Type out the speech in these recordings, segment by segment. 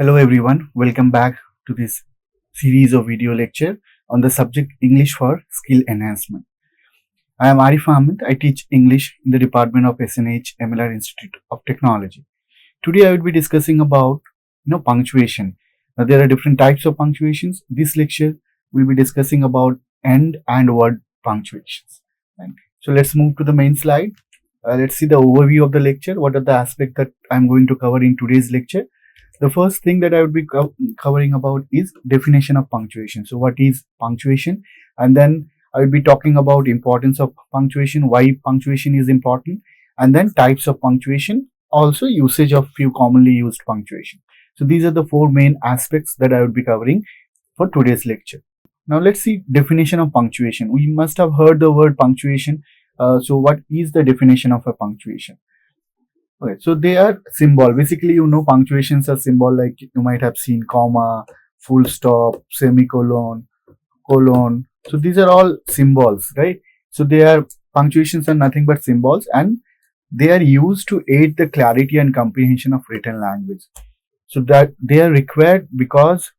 Hello everyone, welcome back to this series of video lecture on the subject English for Skill Enhancement. I am Arif Ahammed. I teach English in the Department of SNH MLR Institute of Technology. Today I will be discussing about punctuation. Now there are different types of punctuations. This lecture will be discussing about end and word punctuations. Right? So let's move to the main slide. Let's see the overview of the lecture. What are the aspects that I am going to cover in today's lecture? The first thing that I would be covering about is definition of punctuation. So what is punctuation? And then I will be talking about importance of punctuation, why punctuation is important, and then types of punctuation, also usage of few commonly used punctuation. So these are the four main aspects that I would be covering for today's lecture. Now let's see definition of punctuation. We must have heard the word punctuation. So what is the definition of a punctuation? Okay, so they are symbol. Basically, punctuations are symbol, like you might have seen comma, full stop, semicolon, colon. So these are all symbols, right? So punctuations are nothing but symbols, and they are used to aid the clarity and comprehension of written language. So that they are required because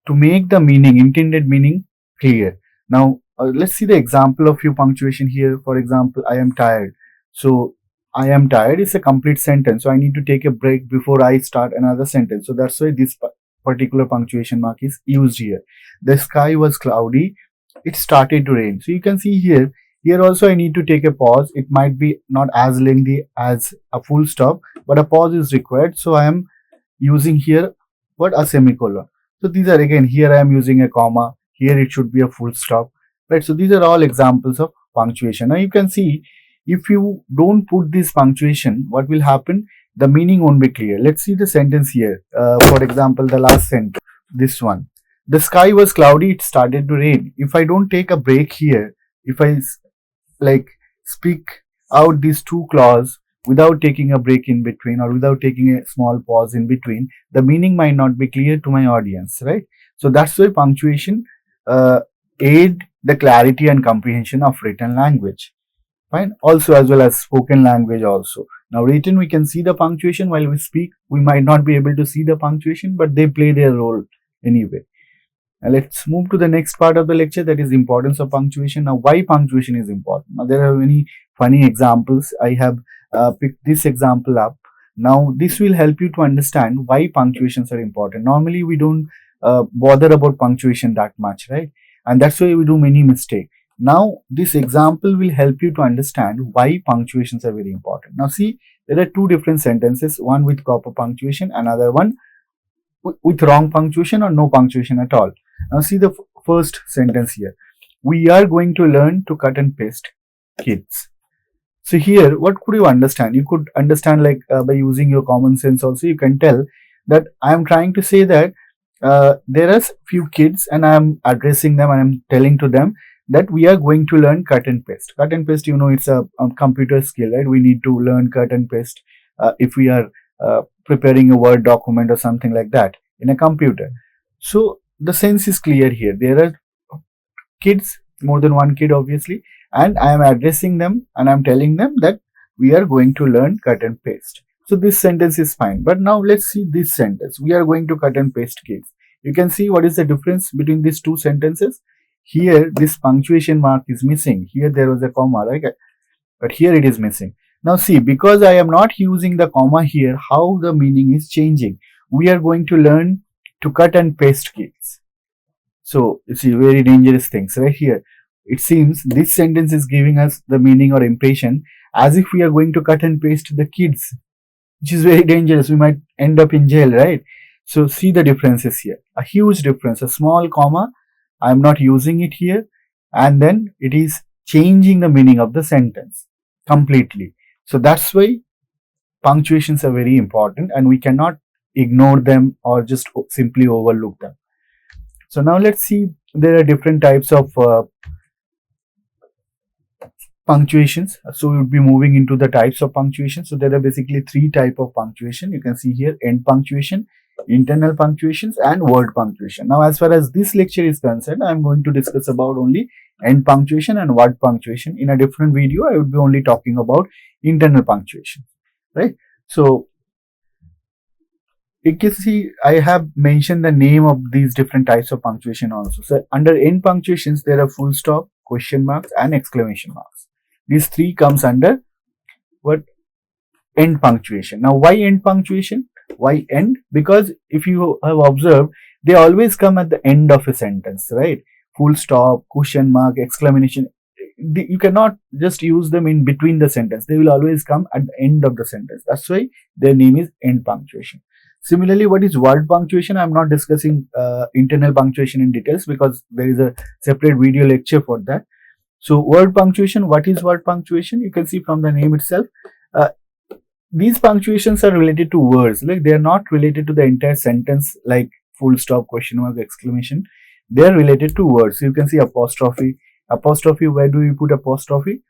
to make the intended meaning clear. Now let's see the example of few punctuation here. For example, I am tired. So I am tired is a complete sentence. So I need to take a break before I start another sentence. So that's why this particular punctuation mark is used here. The sky was cloudy. It started to rain. So you can see here also I need to take a pause. It might be not as lengthy as a full stop, but a pause is required. So I am using here a semicolon. So these are, again, here I am using a comma. Here it should be a full stop, right? So these are all examples of punctuation. Now you can see, if you don't put this punctuation, what will happen? The meaning won't be clear. Let's see the sentence here. For example, the last sentence, this one. The sky was cloudy, it started to rain. If I don't take a break here, if I speak out these two clauses without taking a break in between or without taking a small pause in between, the meaning might not be clear to my audience, right? So that's why punctuation aid the clarity and comprehension of written language. Fine. Also, as well as spoken language also. Now written, we can see the punctuation. While we speak, we might not be able to see the punctuation, but they play their role anyway. Now let's move to the next part of the lecture, that is importance of punctuation. Now why punctuation is important? Now there are many funny examples. I have picked this example up. Now this will help you to understand why punctuations are important. Normally we don't bother about punctuation that much, right? And that's why we do many mistakes. Now, this example will help you to understand why punctuations are very important. Now, see, there are two different sentences, one with proper punctuation, another one with wrong punctuation or no punctuation at all. Now, see the first sentence here. We are going to learn to cut and paste, kids. So here, what could you understand? You could understand by using your common sense also. You can tell that I am trying to say that there are few kids and I am addressing them and I am telling to them that we are going to learn cut and paste. Cut and paste, it's a computer skill, right? We need to learn cut and paste if we are preparing a Word document or something like that in a computer. So the sense is clear here. There are kids, more than one kid obviously, and I am addressing them and I am telling them that we are going to learn cut and paste. So this sentence is fine. But now let's see this sentence. We are going to cut and paste kids. You can see what is the difference between these two sentences. Here, this punctuation mark is missing. Here, there was a comma, right? But here it is missing. Now, see, because I am not using the comma here, how the meaning is changing. We are going to learn to cut and paste kids. So, you see, very dangerous things right here. It seems this sentence is giving us the meaning or impression as if we are going to cut and paste the kids, which is very dangerous. We might end up in jail, right? So, see the differences here. A huge difference. A small comma, I am not using it here, and then it is changing the meaning of the sentence completely. So that's why punctuations are very important and we cannot ignore them or just simply overlook them. So now let's see, there are different types of punctuations. So we will be moving into the types of punctuation. So there are basically three types of punctuation. You can see here end punctuation, internal punctuations, and word punctuation. Now as far as this lecture is concerned, I am going to discuss about only end punctuation and word punctuation. In a different video, I would be only talking about internal punctuation, right? So you can see I have mentioned the name of these different types of punctuation also. So under end punctuations, there are full stop, question marks, and exclamation marks. These three comes under what? End punctuation. Now, why end punctuation? Why end? Because if you have observed, they always come at the end of a sentence, right? Full stop, question mark, exclamation. You cannot just use them in between the sentence. They will always come at the end of the sentence. That's why their name is end punctuation. Similarly, what is word punctuation? I'm not discussing internal punctuation in details because there is a separate video lecture for that. So, word punctuation. What is word punctuation? You can see from the name itself. Uh, these punctuations are related to words, like they are not related to the entire sentence, like full stop, question mark, exclamation. They are related to words. So you can see apostrophe. Apostrophe, where do we put apostrophe?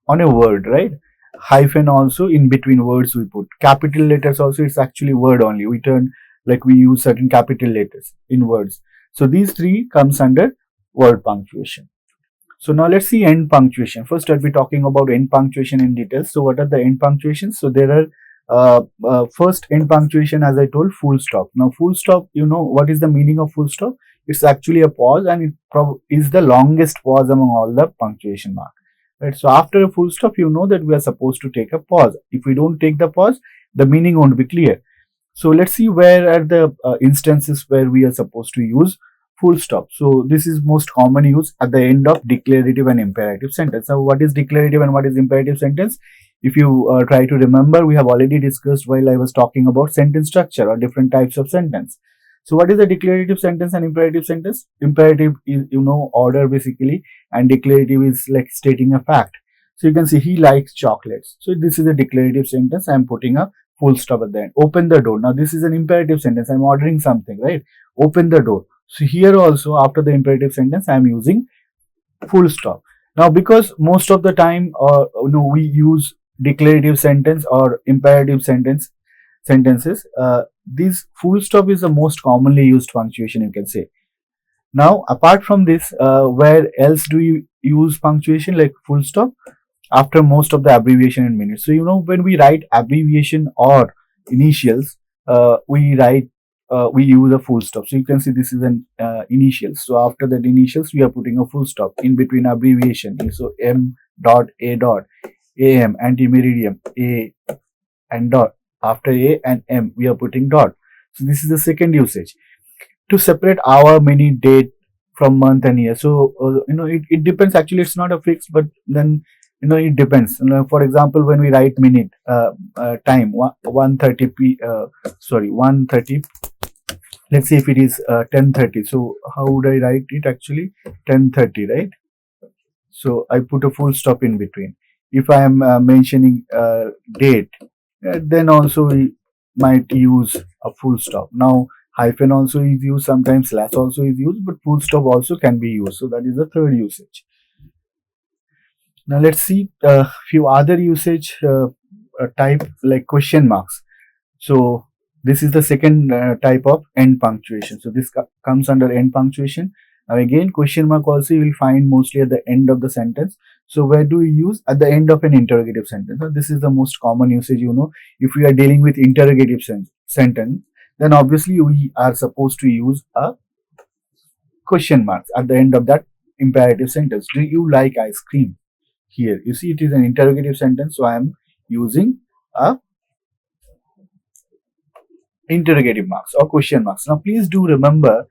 On a word, right? Hyphen also in between words we put. Capital letters also, it's actually word only. We turn, like we use certain capital letters in words. So these three comes under word punctuation. So now let's see end punctuation. First, I'll be talking about end punctuation in details. So what are the end punctuations? So there are first end punctuation, as I told, full stop. Now full stop, you know what is the meaning of full stop? It's actually a pause, and it is the longest pause among all the punctuation mark. Right. So after a full stop, you know that we are supposed to take a pause. If we don't take the pause, the meaning won't be clear. So let's see where are the instances where we are supposed to use full stop. So this is most common use at the end of declarative and imperative sentence. Now what is declarative and what is imperative sentence? If you try to remember, we have already discussed while I was talking about sentence structure or different types of sentence. So what is a declarative sentence and imperative sentence? Imperative is, you know, order basically, and declarative is like stating a fact. So you can see he likes chocolates. So this is a declarative sentence. I am putting a full stop at the end. Open the door. Now this is an imperative sentence. I'm ordering something, right? Open the door. So here also after the imperative sentence, I am using full stop. Now because most of the time, we use declarative sentence or imperative sentences. This full stop is the most commonly used punctuation, you can say. Now apart from this, where else do you use punctuation like full stop? After most of the abbreviation in minutes. So you know when we write abbreviation or initials, we use a full stop. So you can see this is an initials. So after that initials, we are putting a full stop in between abbreviation. So M dot A dot AM antimeridium A and dot. After A and M, we are putting dot. So this is the second usage to separate hour, minute, date from month and year. So it depends. Actually, it's not a fixed, but then it depends. For example, when we write minute, time 1:30 p. 1:30. Let's say if it is 10:30. So how would I write it actually? 10:30, right? So I put a full stop in between. If I am mentioning date, then also we might use a full stop. Now hyphen also is used, sometimes slash also is used, but full stop also can be used. So that is the third usage. Now let's see a few other usage type like question marks. So this is the second type of end punctuation. So this comes under end punctuation. Now again, question mark also you will find mostly at the end of the sentence. So where do we use? At the end of an interrogative sentence. So this is the most common usage, If we are dealing with interrogative sentence, then obviously we are supposed to use a question marks at the end of that imperative sentence. Do you like ice cream? Here, you see it is an interrogative sentence, so I am using a interrogative marks or question marks. Now please do remember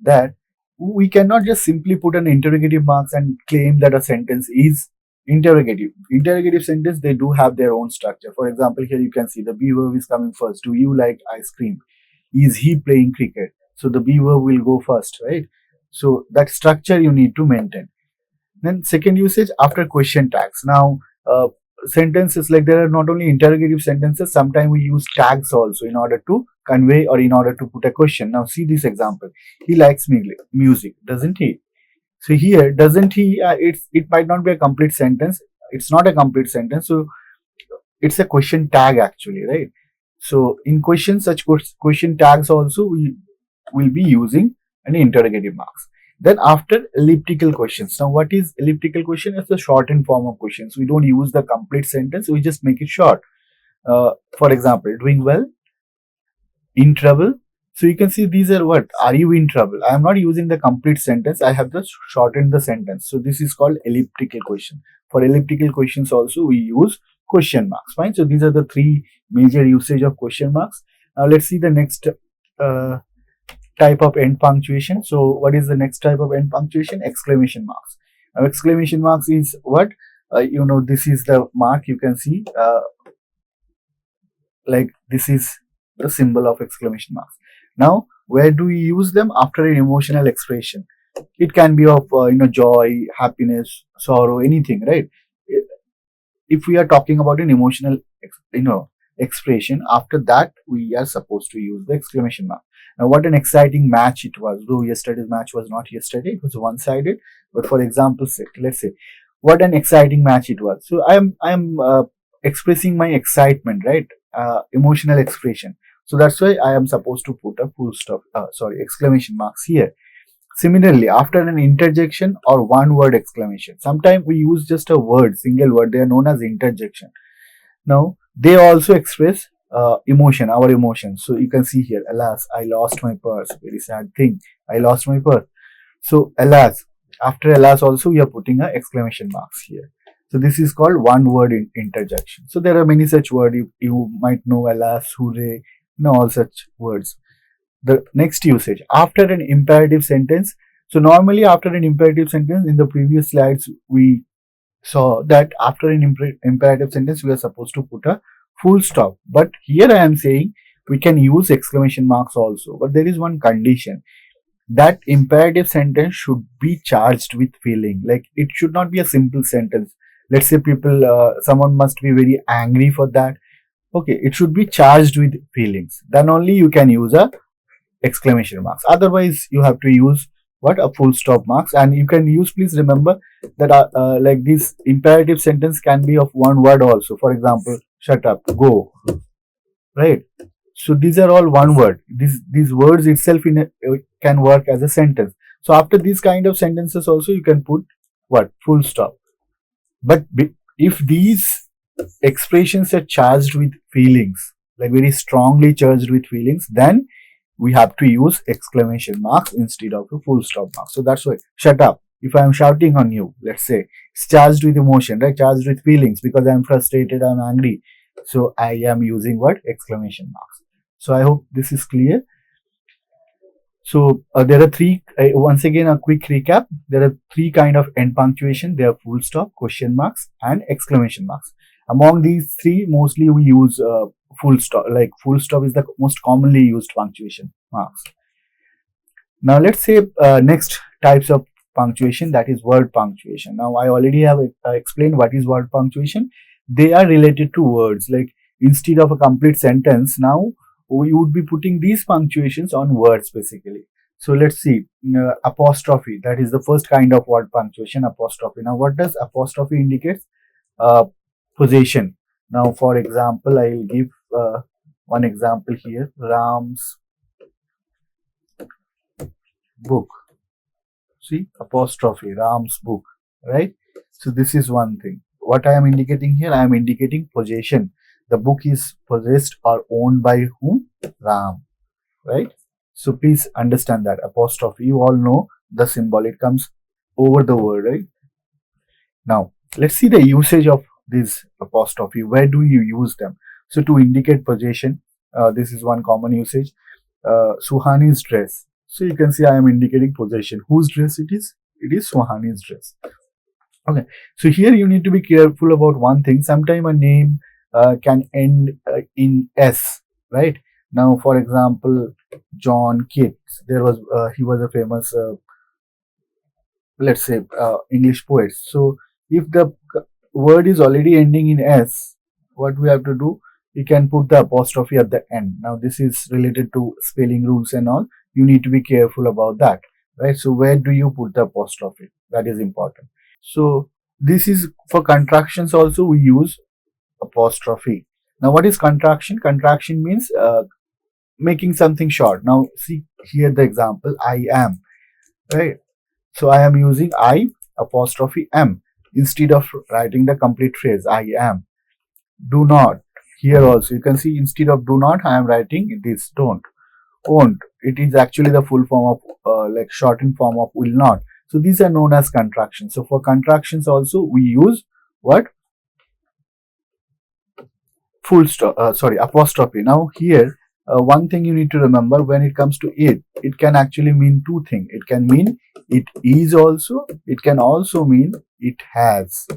that we cannot just simply put an interrogative marks and claim that a sentence is interrogative. Interrogative sentence, they do have their own structure. For example, here you can see the be verb is coming first. Do you like ice cream? Is he playing cricket? So the be verb will go first, right? So that structure you need to maintain. Then second usage after question tags. Now sentences, like there are not only interrogative sentences, sometimes we use tags also in order to convey or in order to put a question. Now see this example. He likes music, doesn't he? So here, doesn't he, it might not be a complete sentence. It's not a complete sentence. So it's a question tag actually, right? So in questions, such question tags also we will be using an interrogative marks. Then after elliptical questions. Now what is elliptical question? It's a shortened form of questions. We don't use the complete sentence. We just make it short. For example, doing well. in trouble? So you can see these are what? Are you in trouble? I am not using the complete sentence. I have just shortened the sentence. So this is called elliptical question. For elliptical questions also we use question marks. Fine. So these are the three major usage of question marks. Now let's see the next type of end punctuation. So what is the next type of end punctuation? Exclamation marks. Now exclamation marks is what? This is the mark you can see. Like this is the symbol of exclamation marks. Now, where do we use them? After an emotional expression. It can be of joy, happiness, sorrow, anything, right? If we are talking about an emotional expression, after that we are supposed to use the exclamation mark. Now, what an exciting match it was. Though yesterday's match was not yesterday, it was one-sided. But for example sake, let's say, what an exciting match it was. So I am expressing my excitement, right? Emotional expression. So that's why I am supposed to put a full stop, exclamation marks here. Similarly, after an interjection or one word exclamation, sometimes we use just a word, single word, they are known as interjection. Now, they also express emotion, our emotions. So you can see here, alas, I lost my purse. Very sad thing. I lost my purse. So, alas, after alas also we are putting a exclamation marks here. So this is called one word interjection. So there are many such words. You might know alas, hooray, all such words. The next usage, after an imperative sentence. So normally after an imperative sentence, in the previous slides we saw that after an imperative sentence we are supposed to put a full stop. But here I am saying we can use exclamation marks also. But there is one condition. That imperative sentence should be charged with feeling. Like it should not be a simple sentence. Let's say someone must be very angry for that. Okay, it should be charged with feelings. Then only you can use a exclamation marks. Otherwise, you have to use what? A full stop marks. And you can use, please remember that like this imperative sentence can be of one word also. For example, shut up, go, right? So these are all one word. These words itself can work as a sentence. So after these kind of sentences also you can put what? Full stop. But if these expressions are charged with feelings, like very strongly charged with feelings, then we have to use exclamation marks instead of a full stop mark. So that's why shut up. If I am shouting on you, let's say, it's charged with emotion, right? Charged with feelings because I am frustrated, I am angry. So I am using what? Exclamation marks. So I hope this is clear. So there are three, once again a quick recap. There are three kind of end punctuation. They are full stop, question marks and exclamation marks. Among these three, mostly we use full stop. Like full stop is the most commonly used punctuation marks. Now let's say next types of punctuation, that is word punctuation. Now I already have explained what is word punctuation. They are related to words. Like instead of a complete sentence, now we would be putting these punctuations on words basically. So let's see, apostrophe, that is the first kind of word punctuation, apostrophe. Now what does apostrophe indicate? Possession. Now for example, I will give one example here, Ram's book. See, apostrophe, Ram's book, right? So this is one thing. What I am indicating here, I am indicating possession. The book is possessed or owned by whom? Ram, right? So please understand that apostrophe, you all know the symbol, it comes over the word, right? Now let's see the usage of this apostrophe. Where do you use them? So to indicate possession, this is one common usage. Suhani's dress. So you can see I am indicating possession. Whose dress it is? It is Suhani's dress. Okay. So here you need to be careful about one thing. Sometimes a name can end in S, right? Now, for example, John Keats. He was a famous, let's say, English poet. So if the word is already ending in S, what we have to do? We can put the apostrophe at the end. Now, this is related to spelling rules and all. You need to be careful about that, right? So where do you put the apostrophe? That is important. So this is for contractions also we use apostrophe. Now what is contraction? Contraction means making something short. Now see here the example, I am, right? So I am using I apostrophe am instead of writing the complete phrase I am. Do not. Here also you can see instead of do not I am writing this don't. Won't. It is actually the full form of like shortened form of will not. So these are known as contractions. So for contractions also we use what? Full stop, sorry, apostrophe. Now here, one thing you need to remember when it comes to it can actually mean two things. It can mean it is also, it can also mean it has,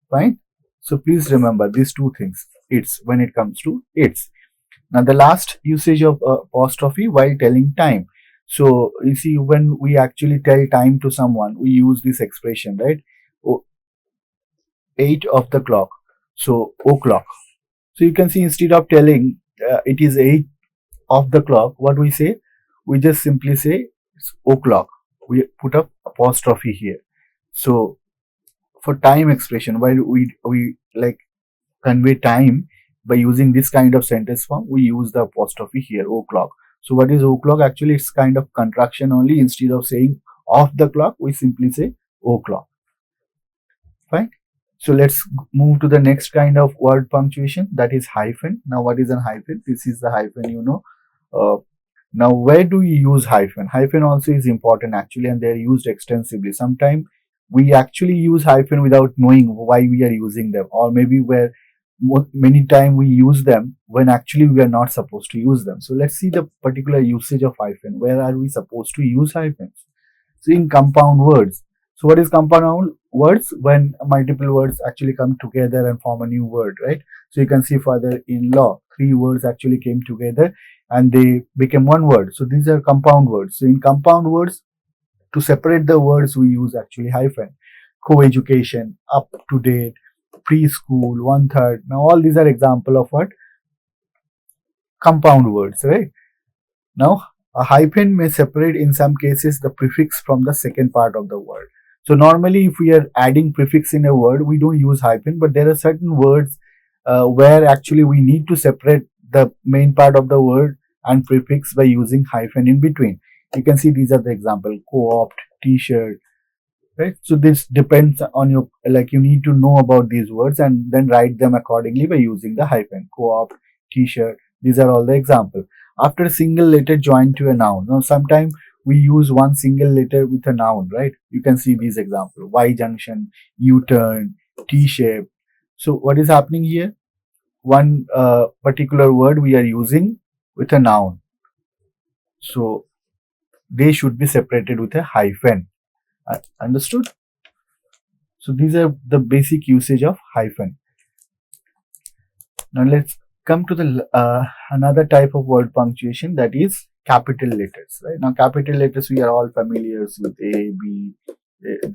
right? So please remember these two things. It's when it comes to it's. Now the last usage of apostrophe while telling time. So you see when we actually tell time to someone, we use this expression, right? 8 of the clock. So o'clock. So you can see instead of telling it is 8 of the clock, what we say? We just simply say it's o'clock. We put up apostrophe here. So for time expression, while we like convey time by using this kind of sentence form, we use the apostrophe here, o'clock. So what is o'clock? Actually, it's kind of contraction only. Instead of saying off the clock, we simply say o'clock. Fine. So let's move to the next kind of word punctuation, that is hyphen. Now what is a hyphen? This is the hyphen, you know. Now where do we use hyphen? Hyphen also is important actually, and they are used extensively. Sometimes we actually use hyphen without knowing why we are using them, or maybe where many times we use them when actually we are not supposed to use them. So let's see the particular usage of hyphen. Where are we supposed to use hyphens? So in compound words. So what is compound words? When multiple words actually come together and form a new word, right? So you can see further in law, 3 words actually came together and they became one word. So these are compound words. So in compound words, to separate the words, we use actually hyphen. Co-education, up to date, preschool, 1/3. Now all these are example of what? Compound words, right? Now a hyphen may separate in some cases the prefix from the second part of the word. So normally if we are adding prefix in a word, we don't use hyphen, but there are certain words where actually we need to separate the main part of the word and prefix by using hyphen in between. You can see these are the example: co-opt, t-shirt, right? So this depends on your, like you need to know about these words and then write them accordingly by using the hyphen. Co-opt, t-shirt, these are all the example. After a single letter joined to a noun. Now sometimes we use one single letter with a noun, right? You can see these examples: Y junction, U-turn, T-shape. So what is happening here? One particular word we are using with a noun. So they should be separated with a hyphen. Understood? So these are the basic usage of hyphen. Now let's come to the another type of word punctuation, that is capital letters, right? Now capital letters we are all familiar with: A, B.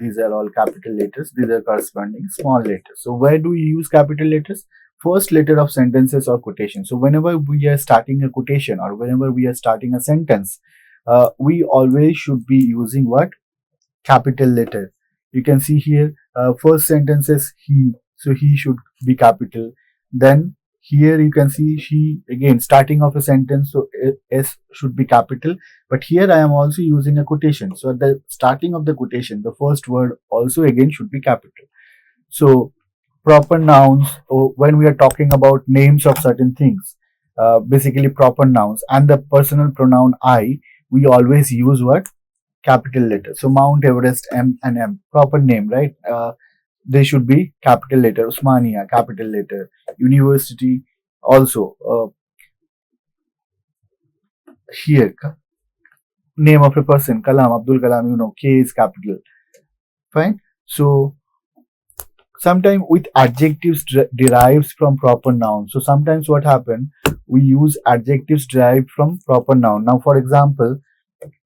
These are all capital letters. These are corresponding small letters. So where do we use capital letters? First letter of sentences or quotation. So whenever we are starting a quotation or whenever we are starting a sentence, we always should be using what? Capital letter. You can see here first sentence is he, so he should be capital. Then here you can see she, again starting of a sentence, so S should be capital. But here I am also using a quotation, so at the starting of the quotation the first word also again should be capital. So proper nouns, or when we are talking about names of certain things, basically proper nouns, and the personal pronoun I, we always use what? Capital letter. So Mount Everest, M and M, proper name, right? They should be capital letter. Usmania, capital letter. University also. Here, name of a person, Kalam, Abdul Kalam, you know, K is capital. Fine. So sometimes with adjectives derives from proper noun. So sometimes what happen? We use adjectives derived from proper noun. Now, for example,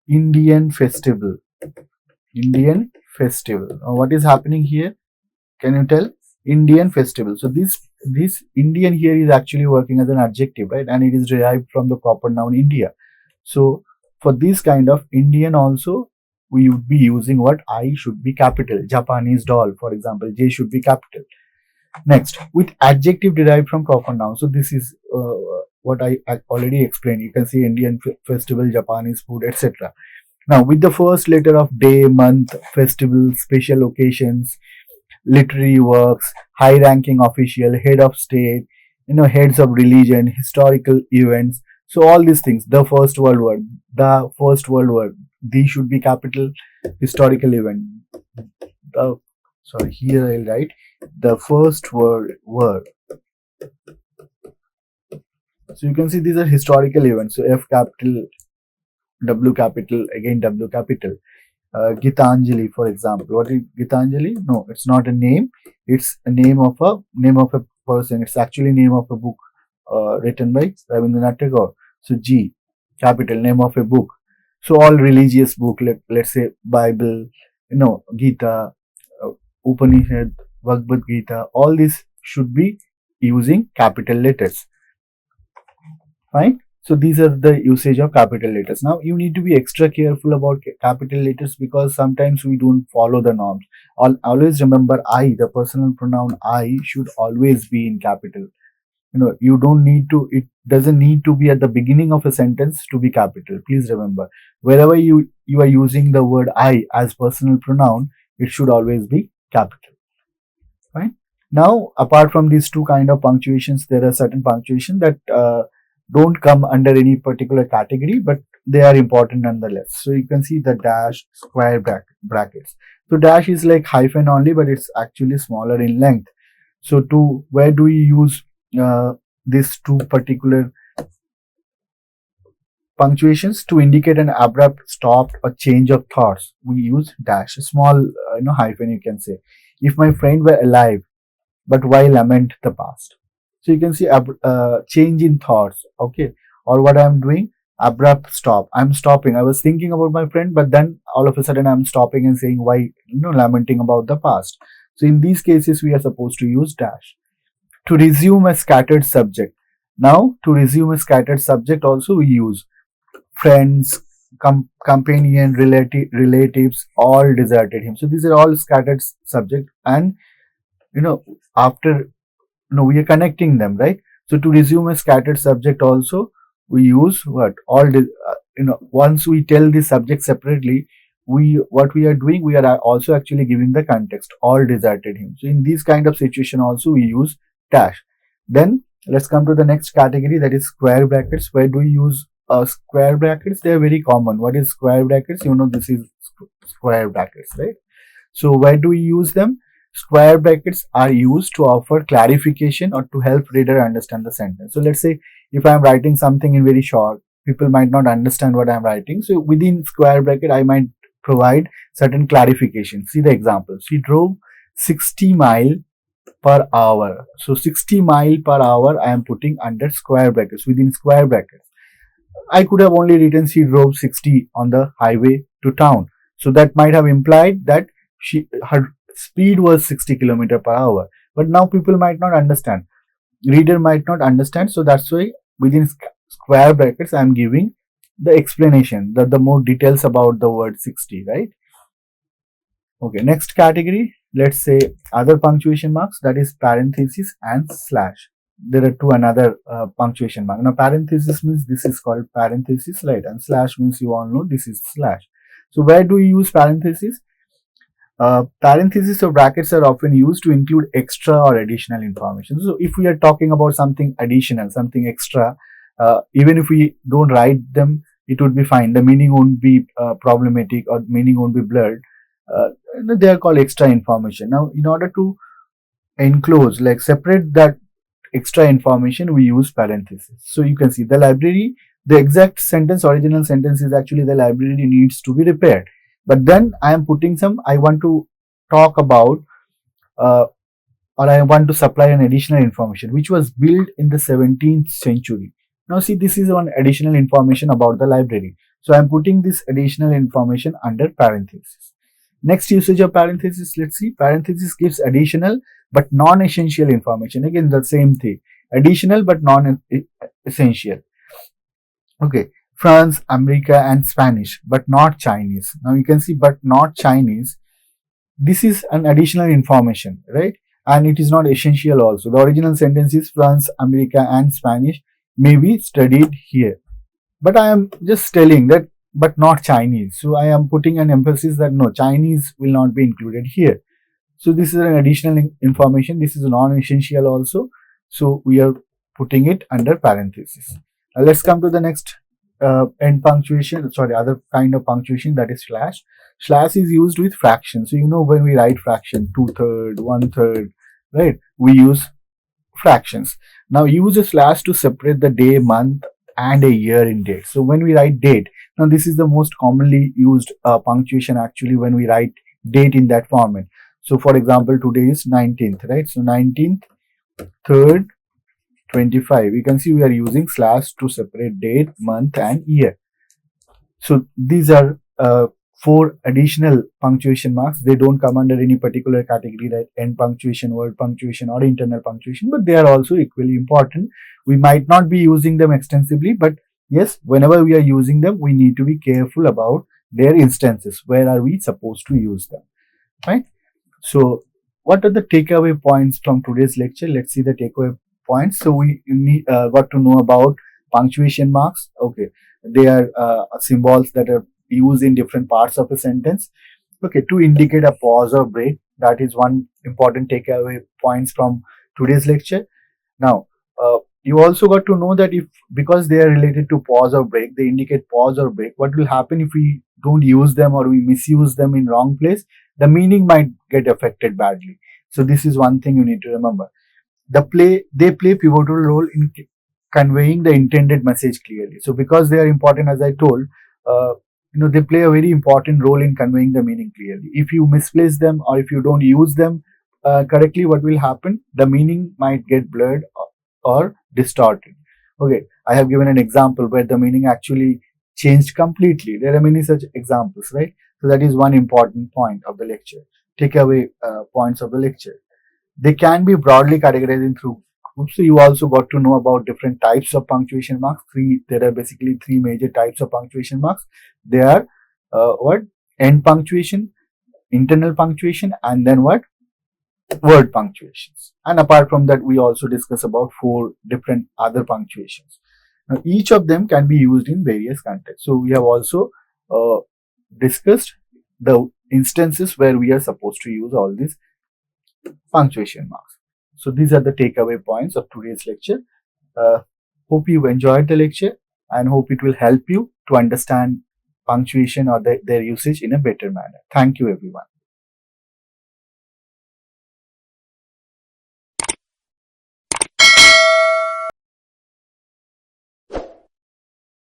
Indian festival. Indian festival. Now, what is happening here? Can you tell? Indian festival. So this Indian here is actually working as an adjective, right? And it is derived from the proper noun India. So for this kind of Indian also, we would be using what? I should be capital. Japanese doll, for example, J should be capital. Next, with adjective derived from proper noun. So this is what I already explained. You can see Indian festival, Japanese food, etc. Now with the first letter of day, month, festival, special occasions, literary works, high ranking official, head of state, heads of religion, historical events. So all these things, the first world war, these should be capital. Historical event, the, sorry, here I'll write the first world war. So you can see these are historical events. So F capital, W capital, again W capital. Gitanjali, for example. What is Gitanjali? No, it's not a name. It's a name of a person. It's actually name of a book written by Rabindranath Tagore. So G, capital, name of a book. So all religious book, let's say Bible, Gita, Upanishad, Bhagavad Gita, all these should be using capital letters. Fine. So these are the usage of capital letters. Now you need to be extra careful about capital letters because sometimes we don't follow the norms. Always remember I, the personal pronoun I should always be in capital. You don't need to, it doesn't need to be at the beginning of a sentence to be capital. Please remember, wherever you are using the word I as personal pronoun, it should always be capital. Fine. Now, apart from these two kind of punctuations, there are certain punctuation that don't come under any particular category, but they are important nonetheless. So you can see the dash, square brackets. So dash is like hyphen only, but it's actually smaller in length. So where do we use these two particular punctuations? To indicate an abrupt stop or change of thoughts, we use dash, a small hyphen, you can say. If my friend were alive, but why lament the past? So you can see change in thoughts, okay? Or what I'm doing, abrupt stop. I'm stopping. I was thinking about my friend, but then all of a sudden I'm stopping and saying why, lamenting about the past. So in these cases, we are supposed to use dash. To resume a scattered subject. Now, to resume a scattered subject also we use friends, companion, relatives, all deserted him. So these are all scattered subject, and after we are connecting them, right? So to resume a scattered subject also we use what? Once we tell the subject separately, what we are doing, we are also actually giving the context, all deserted him. So in these kind of situation also we use dash. Then let's come to the next category, that is square brackets. Where do we use square brackets? They are very common. What is square brackets? This is square brackets, right? So where do we use them? Square brackets are used to offer clarification or to help reader understand the sentence. So let's say if I am writing something in very short, people might not understand what I am writing. So within square bracket, I might provide certain clarification. See the example. She drove 60 miles per hour. So 60 miles per hour I am putting under square brackets, within square brackets. I could have only written she drove 60 on the highway to town. So that might have implied that her speed was 60 km per hour. But now people might not understand. Reader might not understand. So that's why within square brackets I am giving the explanation, the more details about the word 60, right? Okay, next category, let's say other punctuation marks, that is parenthesis and slash. There are two another punctuation mark. Now parenthesis means this is called parenthesis, right? And slash means you all know this is slash. So where do we use parenthesis? Parentheses or brackets are often used to include extra or additional information. So if we are talking about something additional, something extra, even if we don't write them, it would be fine. The meaning won't be problematic or meaning won't be blurred. They are called extra information. Now, in order to enclose, like separate that extra information, we use parentheses. So you can see the library, the exact sentence, original sentence is actually the library needs to be repaired. But then I am putting I want to talk about or I want to supply an additional information which was built in the 17th century. Now see, this is one additional information about the library. So I am putting this additional information under parentheses. Next usage of parentheses, let's see. Parentheses gives additional but non-essential information. Again, the same thing. Additional but non-essential. Okay. France, America and Spanish, but not Chinese. Now you can see, but not Chinese. This is an additional information, right? And it is not essential also. The original sentence is France, America and Spanish may be studied here. But I am just telling that, but not Chinese. So I am putting an emphasis that no, Chinese will not be included here. So this is an additional information. This is non-essential also. So we are putting it under parenthesis. Now let's come to the next end punctuation, sorry, other kind of punctuation, that is slash. Slash is used with fractions. So when we write fraction, 2/3, 1/3, right? We use fractions. Now use a slash to separate the day, month, and a year in date. So when we write date, now this is the most commonly used punctuation actually when we write date in that format. So for example, today is 19th, right? So 19th, 3rd, 25. You can see we are using slash to separate date, month, and year. So these are 4 additional punctuation marks. They don't come under any particular category like end punctuation, word punctuation, or internal punctuation, but they are also equally important. We might not be using them extensively, but yes, whenever we are using them, we need to be careful about their instances. Where are we supposed to use them, right? So what are the takeaway points from today's lecture? Let's see the takeaway points. So we got to know about punctuation marks. Okay, they are symbols that are used in different parts of a sentence, okay, to indicate a pause or break. That is one important takeaway points from today's lecture. Now you also got to know that because they are related to pause or break, they indicate pause or break, what will happen if we don't use them or we misuse them in wrong place? The meaning might get affected badly. So this is one thing you need to remember. They play pivotal role in conveying the intended message clearly. So because they are important, as I told, they play a very important role in conveying the meaning clearly. If you misplace them or if you don't use them correctly, what will happen? The meaning might get blurred or distorted. Okay, I have given an example where the meaning actually changed completely. There are many such examples, right? So that is one important point of the lecture. Takeaway points of the lecture. They can be broadly categorized in through groups. So you also got to know about different types of punctuation marks. There are basically 3 major types of punctuation marks. They are end punctuation, internal punctuation, and then word punctuations. And apart from that, we also discuss about 4 different other punctuations. Now each of them can be used in various contexts. So we have also discussed the instances where we are supposed to use all these punctuation marks. So these are the takeaway points of today's lecture. Hope you enjoyed the lecture and hope it will help you to understand punctuation or their usage in a better manner. Thank you, everyone.